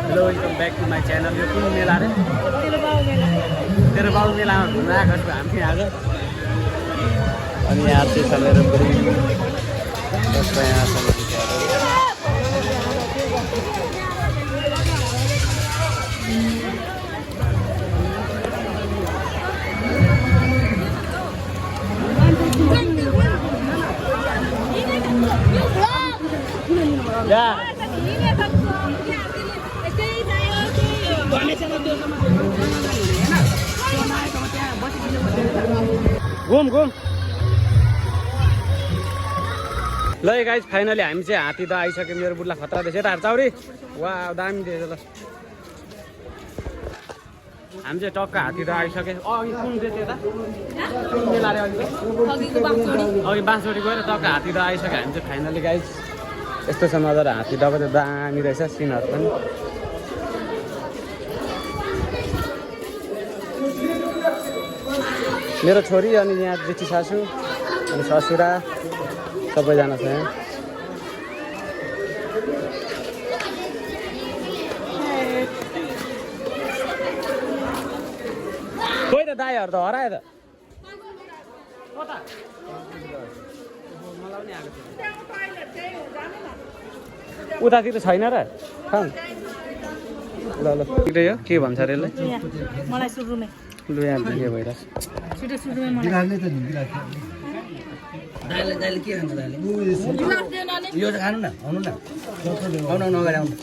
Hello welcome back to my channel. यो कुन मेला रे? तेरो बाउ मेलामा घुम्न आएको छु हामी आज। अनि यहाँ चाहिँ छ मेरो बुढी जसको यहाँ छ घुम घुम। ल गाइज फाइनली हामी चाहिँ हात्ती त आइसक्यो। मेरो बुढ्ला खतरा देख्छ यता चाउरी। वा दामी दिएछ ल। हामी चाहिँ टक्क हात्ती त आइसक्यो। अघि कुन चाहिँ त्यता कुन मेला रे? अघि बाँसोटी गएर टक्क हात्ती त आइसक्यो। हामी चाहिँ फाइनली गाइज यस्तो छ मजाले हात्ती डको त दामी रहेछ सिनहरू पनि। मेरो छोरी अनि यहाँ जेठी सासू अनि ससुरा सबैजना छ यहाँ। खोइ त दाईहरू त हरायो त। उतातिर छैन र ठाउँ? ल ल ठिकै हो। के भन्छ अरे यसलाई? मलाई सुरुमै लु यहाँ के भइरहेछ? छिटो सुरुमै मलाई दाइले के खान्छ दाइले? यो चाहिँ खानु न, आउनु न। आउनु अगाडि आउनु।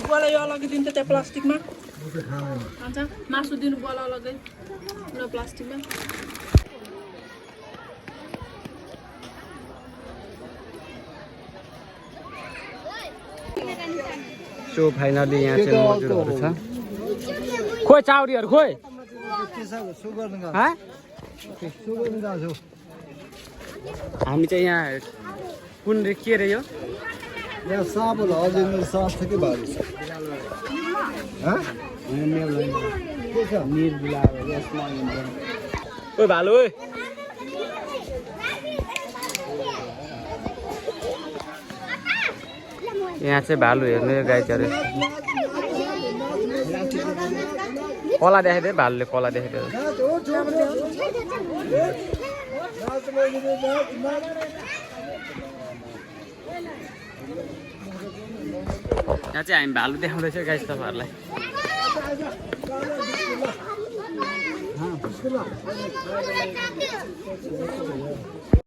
बोला यो अलग्गै दिन्छ त्यहाँ प्लास्टिकमा। हुन्छ मासु दिनु बोला अलग्गै र प्लास्टिकमा। सो फाइनली यहाँ चाहिँ मजुरहरू छ। खोइ चाउरीहरू खोइ। हामी चाहिँ यहाँ कुन रे के रे यो? यहाँ साँप होला अझै मेरो साँप छ कि भारी छ? ओ भालु ओइ यहाँ चाहिँ भालु हेर्नु यो गाईहरू। कला देखाइदियो भालुले कला देखाइदियो। यहाँ चाहिँ हामी भालु देखाउँदैछ गाइस तपाईँहरूलाई।